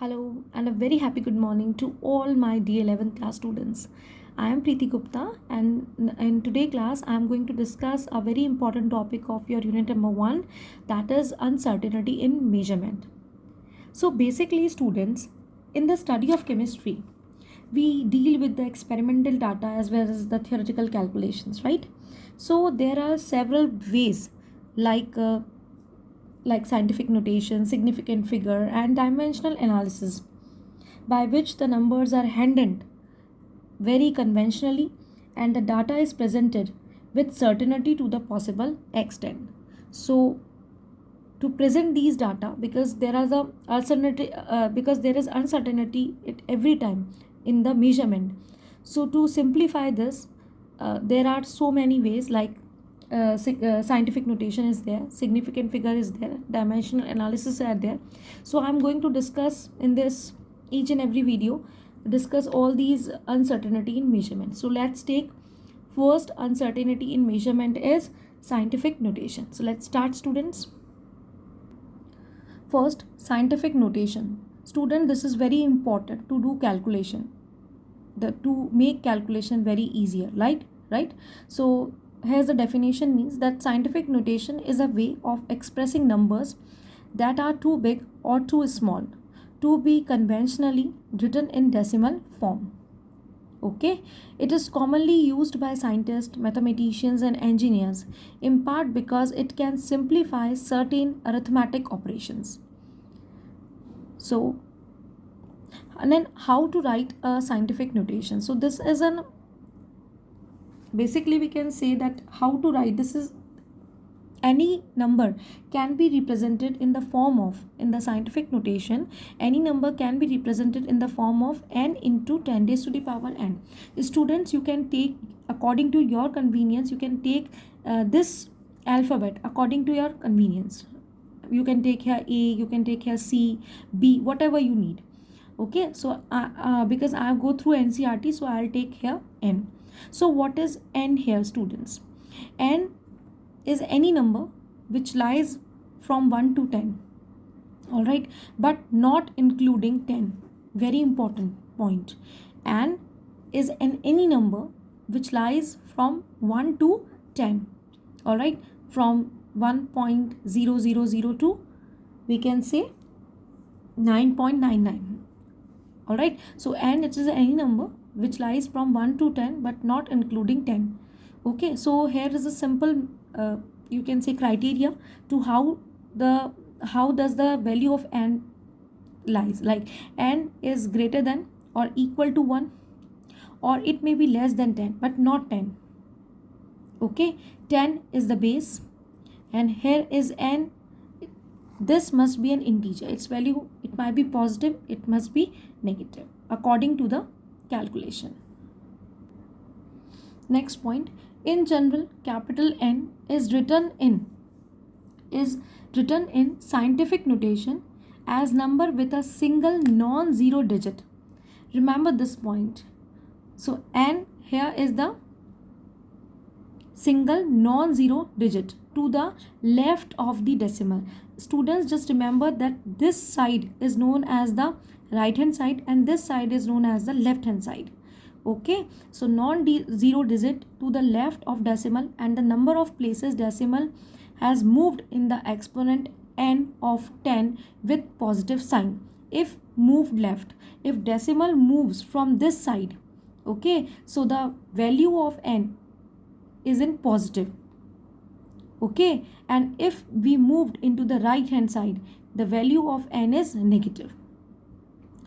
Hello and a very happy good morning to all my D11th class students. I am Preeti Gupta and in today's class I am going to discuss a very important topic of your unit number 1, that is uncertainty in measurement. So basically students, in the study of chemistry we deal with the experimental data as well as the theoretical calculations, right? So there are several ways like uh, like scientific notation, significant figure, and dimensional analysis, by which the numbers are handled very conventionally and the data is presented with certainty to the possible extent. So, to present these data, because there are the uncertainty, because there is uncertainty at every time in the measurement. So, to simplify this, there are so many ways like scientific notation is there, significant figure is there, dimensional analysis are there. So I'm going to discuss in this each and every video, discuss all these uncertainty in measurement. So let's take first uncertainty in measurement is scientific notation. So let's start students. First, scientific notation. Student, this is very important to do calculation, to make calculation very easier, right? So here's the definition, means that scientific notation is a way of expressing numbers that are too big or too small to be conventionally written in decimal form. Okay, it is commonly used by scientists, mathematicians, and engineers, in part because it can simplify certain arithmetic operations. So, and then how to write a scientific notation. So this is an, basically we can say that how to write this is, any number can be represented in the form of, in the scientific notation, any number can be represented in the form of n into 10 raised to the power n. Students, you can take according to your convenience, you can take this alphabet according to your convenience. You can take here a, you can take here c, b, whatever you need. Okay, so because I go through NCERT, so I'll take here n. So what is n here students? N is any number which lies from 1 to 10, all right, but not including 10. Very important point. And is any number which lies from 1 to 10, all right, from 1.0002 to, we can say, 9.99. all right, so and it is any number which lies from 1 to 10 but not including 10. Okay, so here is a simple you can say criteria to how does the value of n lies, like n is greater than or equal to 1, or it may be less than 10 but not 10. Okay, 10 is the base and here is n, this must be an integer, its value, it might be positive, it must be negative according to the calculation. Next point, in general capital N is written in scientific notation as number with a single non-zero digit. Remember this point. So n here is the single non-zero digit to the left of the decimal. Students, just remember that this side is known as the right hand side and this side is known as the left hand side. Okay, so non-zero digit to the left of decimal, and the number of places decimal has moved in the exponent n of 10 with positive sign if moved left. If decimal moves from this side, okay, so the value of n is in positive. Okay, and if we moved into the right hand side, the value of n is negative.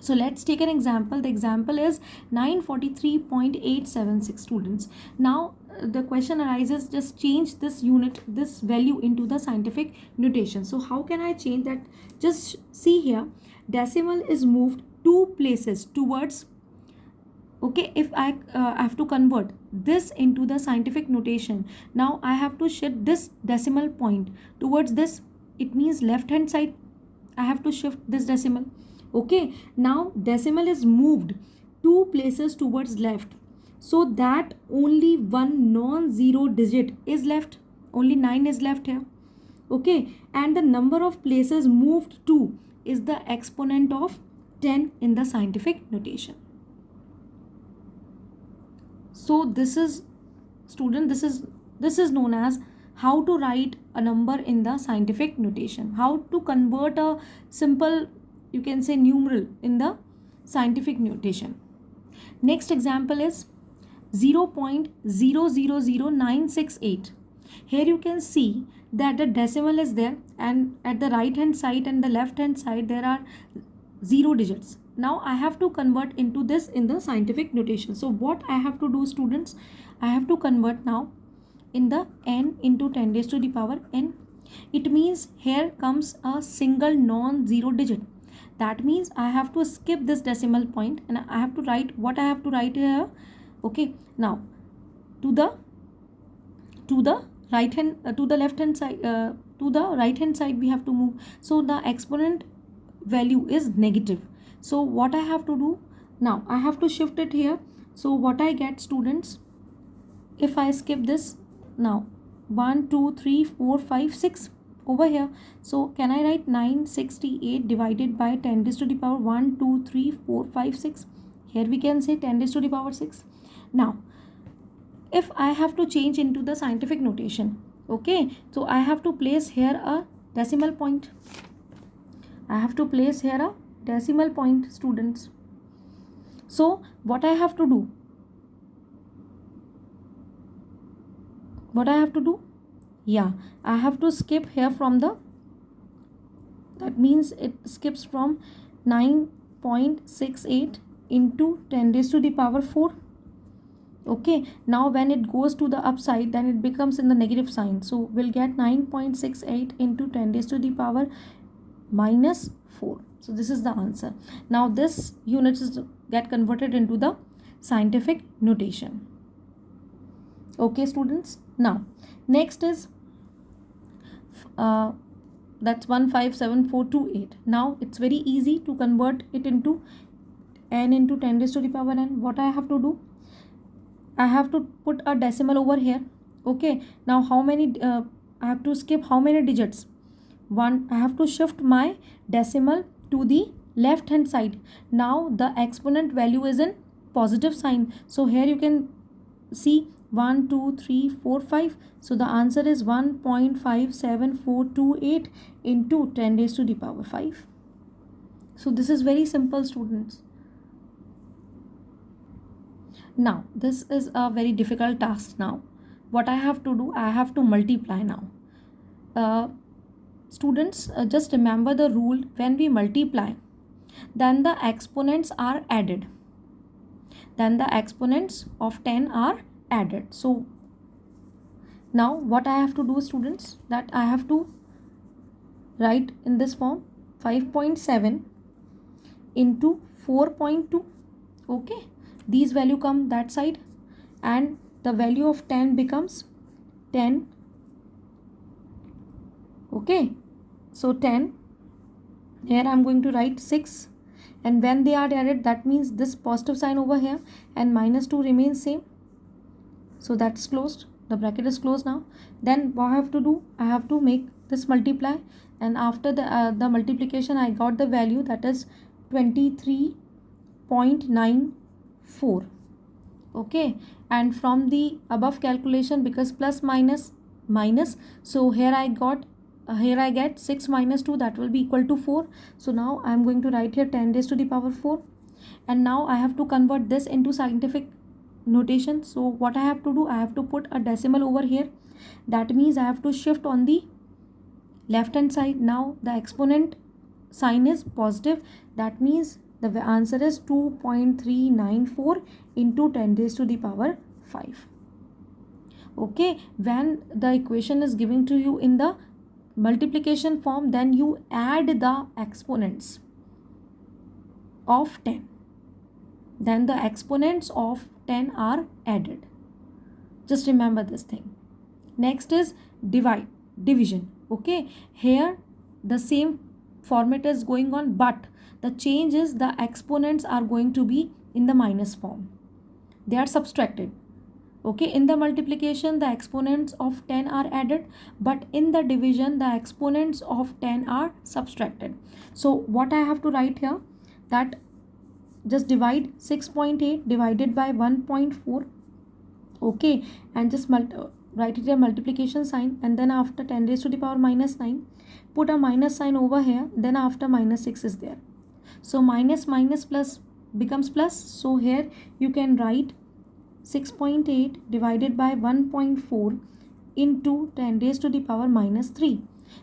So let's take an example. The example is 943.876 students. Now the question arises, just change this unit, this value into the scientific notation. So how can I change that? Just see here, decimal is moved 2 places towards. Okay, if I have to convert this into the scientific notation, now I have to shift this decimal point towards this, it means left hand side, I have to shift this decimal. Okay, now decimal is moved 2 places towards left, so that only one non-zero digit is left, only 9 is left here. Okay, and the number of places moved to is the exponent of 10 in the scientific notation. So this is, student, this is known as how to write a number in the scientific notation, how to convert a simple, you can say, numeral in the scientific notation. Next example is 0.000968. Here you can see that the decimal is there, and at the right hand side and the left hand side there are 0 digits. Now I have to convert into this in the scientific notation. So what I have to do, students, I have to convert now in the n into 10 raised to the power n. It means here comes a single non-zero digit. That means I have to skip this decimal point and I have to write what I have to write here. Okay, now to the right hand to the left hand side, to the right hand side we have to move. So the exponent value is negative. So what I have to do now, I have to shift it here. So what I get, students, if I skip this now, 1 2 3 4 5 6 over here. So can I write 968 divided by 10 raised to the power 1 2 3 4 5 6? Here we can say 10 raised to the power 6. Now if I have to change into the scientific notation, okay, so I have to place here a decimal point. I have to place here a decimal point, students. So what I have to do? What I have to do? Yeah, I have to skip here from the, that means it skips from 9.68 into 10 raised to the power 4. Okay, now when it goes to the upside, then it becomes in the negative sign. So we'll get 9.68 into 10 raised to the power minus 4. So this is the answer. Now this unit is get converted into the scientific notation. Okay, students. Now next is that's 157,428. Now it's very easy to convert it into n into 10 raised to the power n. What I have to do? I have to put a decimal over here. Okay, now how many I have to skip how many digits? 1. I have to shift my decimal to the left hand side. Now the exponent value is in positive sign. So here you can see 1 2 3 4 5. So the answer is 1.57428 into 10 raised to the power 5. So this is very simple, students. Now this is a very difficult task. Now what I have to do, I have to multiply now. Students, just remember the rule: when we multiply, then the exponents are added. Then the exponents of 10 are added. So now what I have to do, students, that I have to write in this form: 5.7 into 4.2. Okay, these value come that side, and the value of 10 becomes 10. Okay, so 10, here I'm going to write 6, and when they are added, that means this positive sign over here and minus 2 remains same. So that's closed, the bracket is closed now. Then what I have to do, I have to make this multiply, and after the multiplication I got the value, that is 23.94. okay, and from the above calculation, because plus minus minus, so here I get 6 minus 2, that will be equal to 4. So now I am going to write here 10 raised to the power 4, and now I have to convert this into scientific notation. So what I have to do, I have to put a decimal over here. That means I have to shift on the left hand side. Now the exponent sign is positive. That means the answer is 2.394 into 10 raised to the power 5. Okay, when the equation is given to you in the multiplication form, then you add the exponents of 10. Then the exponents of 10 are added. Just remember this thing. Next is division. Okay, here the same format is going on, but the change is the exponents are going to be in the minus form. They are subtracted. Okay, in the multiplication the exponents of 10 are added, but in the division the exponents of 10 are subtracted. So what I have to write here, that just divide 6.8 divided by 1.4, okay, and just write it a multiplication sign, and then after 10 raised to the power minus 9, put a minus sign over here, then after minus 6 is there. So minus minus plus becomes plus. So here you can write 6.8 divided by 1.4 into 10 raised to the power minus 3,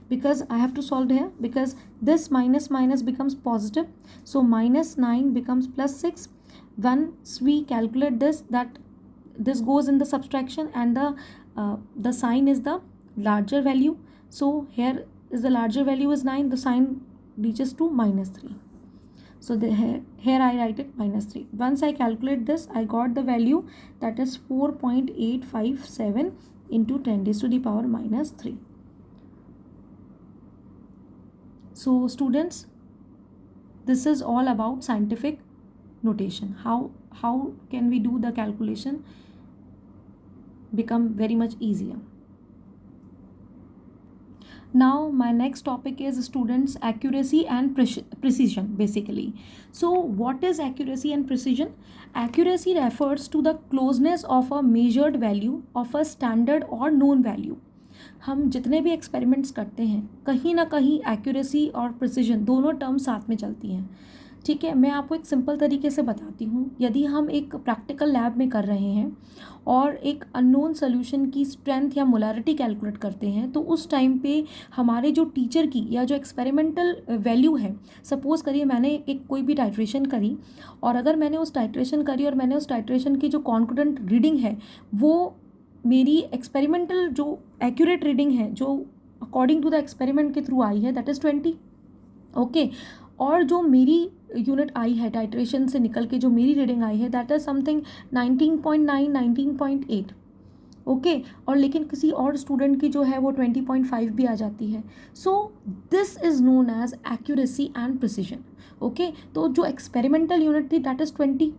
because I have to solve here, because this minus minus becomes positive. So minus 9 becomes plus 6. Once we calculate this, that this goes in the subtraction, and the sign is the larger value. So here is the larger value is 9, the sign reaches to minus 3. So here I write it minus 3. Once I calculate this, I got the value that is 4.857 into 10 raised to the power minus 3. So students, this is all about scientific notation. How can we do the calculation become very much easier. Now my next topic is students accuracy and precision basically. So what is accuracy and precision? Accuracy refers to the closeness of a measured value of a standard or known value. हम जितने भी experiments करते हैं कहीं ना कहीं accuracy और precision दोनों टर्म साथ में चलती हैं, ठीक है. मैं आपको एक सिंपल तरीके से बताती हूँ. यदि हम एक प्रैक्टिकल लैब में कर रहे हैं और एक अननोन सोल्यूशन की स्ट्रेंथ या मोलारिटी कैलकुलेट करते हैं, तो उस टाइम पे हमारे जो टीचर की या जो एक्सपेरिमेंटल वैल्यू है, सपोज़ करिए मैंने एक कोई भी टाइट्रेशन करी, और अगर मैंने उस टाइट्रेशन करी और मैंने उस टाइट्रेशन की जो कॉन्फिडेंट रीडिंग है वो मेरी एक्सपेरिमेंटल जो एक्यूरेट रीडिंग है जो अकॉर्डिंग टू द एक्सपेरिमेंट के थ्रू आई है, दैट इज़ 20, ओके. और जो मेरी यूनिट आई है टाइट्रेशन से निकल के जो मेरी रीडिंग आई है, दैट इज़ समथिंग 19.9 19.8, ओके. और लेकिन किसी और स्टूडेंट की जो है वो 20.5 भी आ जाती है. So this is known as accuracy and precision, okay. तो जो एक्सपेरिमेंटल यूनिट थी दैट इज़ 20,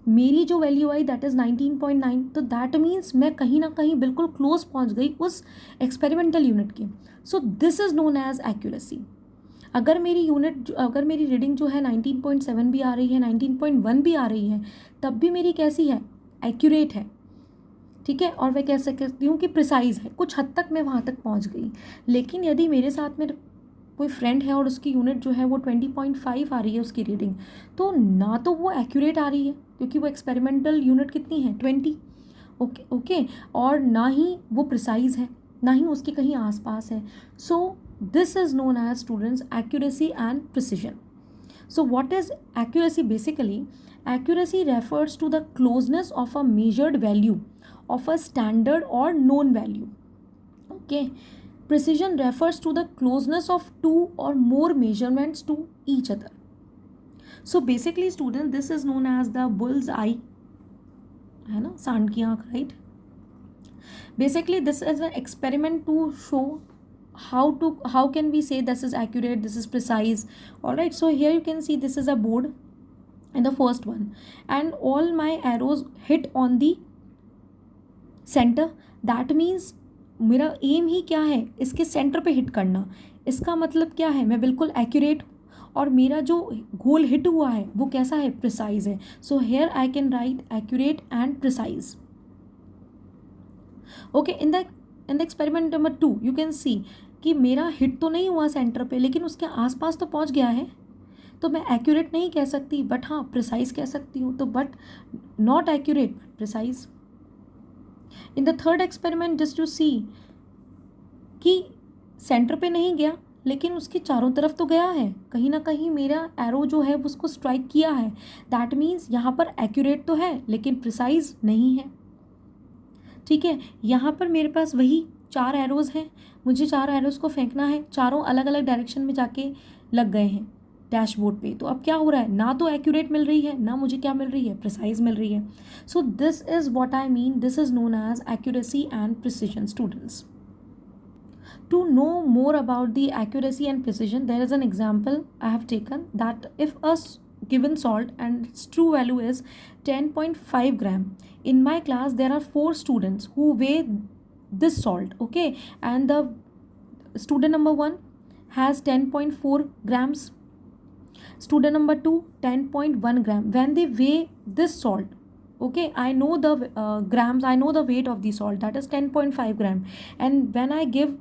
मेरी जो वैल्यू आई दैट इज़ 19.9, तो दैट मीन्स मैं कहीं ना कहीं बिल्कुल क्लोज पहुंच गई उस एक्सपेरिमेंटल यूनिट के. So this is known as accuracy. अगर मेरी रीडिंग जो है 19.7 भी आ रही है, 19.1 भी आ रही है, तब भी मेरी कैसी है, एक्यूरेट है, ठीक है. और मैं कह सकती हूँ कि प्रिसाइज है, कुछ हद तक मैं वहाँ तक पहुँच गई. लेकिन यदि मेरे साथ में कोई फ्रेंड है और उसकी यूनिट जो है वो 20.5 आ रही है उसकी रीडिंग, तो ना तो वो एक्यूरेट आ रही है क्योंकि वो एक्सपेरिमेंटल यूनिट कितनी है 20, ओके. और ना ही वो प्रिसाइज है, ना ही उसके कहीं आसपास है. सो this is known as students accuracy and precision. So what is accuracy? Basically accuracy refers to the closeness of a measured value of a standard or known value, okay. Precision refers to the closeness of two or more measurements to each other. So basically students, this is known as the bull's eye, है ना, सांड की आँख, right. Basically this is an experiment to show how can we say this is accurate, this is precise. All right, so here you can see this is a board and the first one, and all my arrows hit on the center. that means मेरा M ही क्या है, इसके centre पे hit करना. इसका मतलब क्या है, मैं बिल्कुल एक्यूरेट हूँ और मेरा जो गोल हिट हुआ है वो कैसा है, प्रिसाइज है. So here I can write accurate and precise, okay. In the experiment number 2 you can see कि मेरा हिट तो नहीं हुआ सेंटर पे, लेकिन उसके आसपास तो पहुंच गया है. तो मैं एक्यूरेट नहीं कह सकती, बट हाँ प्रिसाइज कह सकती हूँ. तो but not accurate but precise. In the third experiment just to see कि सेंटर पे नहीं गया लेकिन उसके चारों तरफ तो गया है, कहीं ना कहीं मेरा एरो जो है उसको स्ट्राइक किया है. दैट मीन्स यहाँ पर एक्यूरेट तो है लेकिन प्रिसाइज नहीं है, ठीक है. यहाँ पर मेरे पास वही 4 एरोज़ हैं, मुझे 4 एरोज़ को फेंकना है, चारों अलग अलग डायरेक्शन में जाके लग गए हैं डैशबोर्ड पे. तो अब क्या हो रहा है, ना तो एक्यूरेट मिल रही है, ना मुझे क्या मिल रही है, प्रिसाइज मिल रही है. So this is what I mean, this is known as accuracy and precision. Students, to know more about the accuracy and precision, there is an example I have taken that if a given salt and its true value is 10.5 gram, in my class there are 4 students who weigh this salt, okay, and the student number 1 has 10.4 grams, Student number 2, 10.1 gram. When they weigh this salt, okay, I know the grams, I know the weight of the salt, that is 10.5 gram. And when I give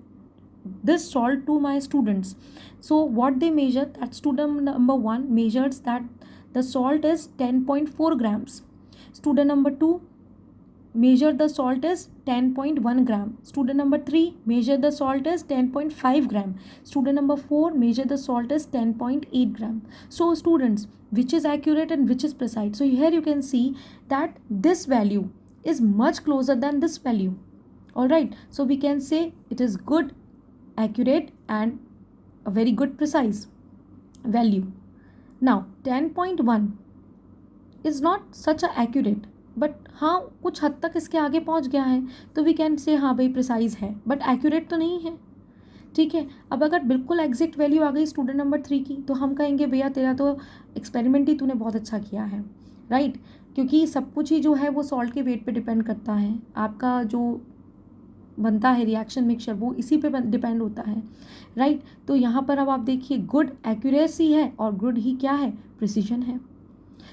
this salt to my students, so what they measure, that student number 1 measures that the salt is 10.4 grams. Student number 2 measure the salt is 10.1 gram. Student number 3 measure the salt is 10.5 gram. Student number 4 measure the salt is 10.8 gram. So students, which is accurate and which is precise? So here you can see that this value is much closer than this value. All right, so we can say it is good, accurate, and a very good precise value. Now 10.1 is not such a accurate, but हाँ कुछ हद तक इसके आगे पहुँच गया है, तो वी कैन से हाँ भाई प्रिसाइज है, बट एक्यूरेट तो नहीं है। ठीक है, अब अगर बिल्कुल एग्जैक्ट वैल्यू आ गई स्टूडेंट नंबर 3 की, तो हम कहेंगे भैया तेरा तो एक्सपेरिमेंट ही तूने बहुत अच्छा किया है, राइट, क्योंकि सब कुछ ही जो है वो सॉल्ट के वेट पे डिपेंड करता है। आपका जो बनता है रिएक्शन मिक्सचर वो इसी पे डिपेंड होता है, राइट। तो यहाँ पर अब आप देखिए गुड एक्यूरेसी है और गुड ही क्या है, प्रिसीजन है।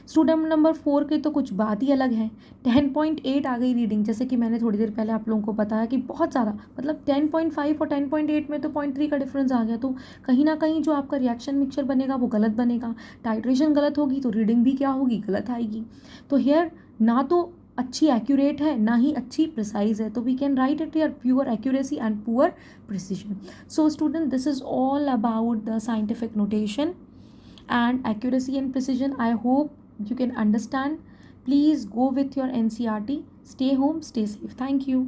स्टूडेंट नंबर 4 के तो कुछ बात ही अलग है, 10.8 आ गई रीडिंग, जैसे कि मैंने थोड़ी देर पहले आप लोगों को बताया कि बहुत ज़्यादा, मतलब 10.5 और 10.8 में तो 0.3 का डिफरेंस आ गया। तो कहीं ना कहीं जो आपका रिएक्शन मिक्सचर बनेगा वो गलत बनेगा, टाइट्रेशन गलत होगी तो रीडिंग भी क्या होगी, गलत आएगी। तो हेयर ना तो अच्छी एक्यूरेट है ना ही अच्छी प्रिसाइज है, तो we can write it here pure accuracy and poor precision. So student, this is all about the scientific notation and accuracy and precision. I hope you can understand. Please go with your NCERT. Stay home, stay safe. Thank you.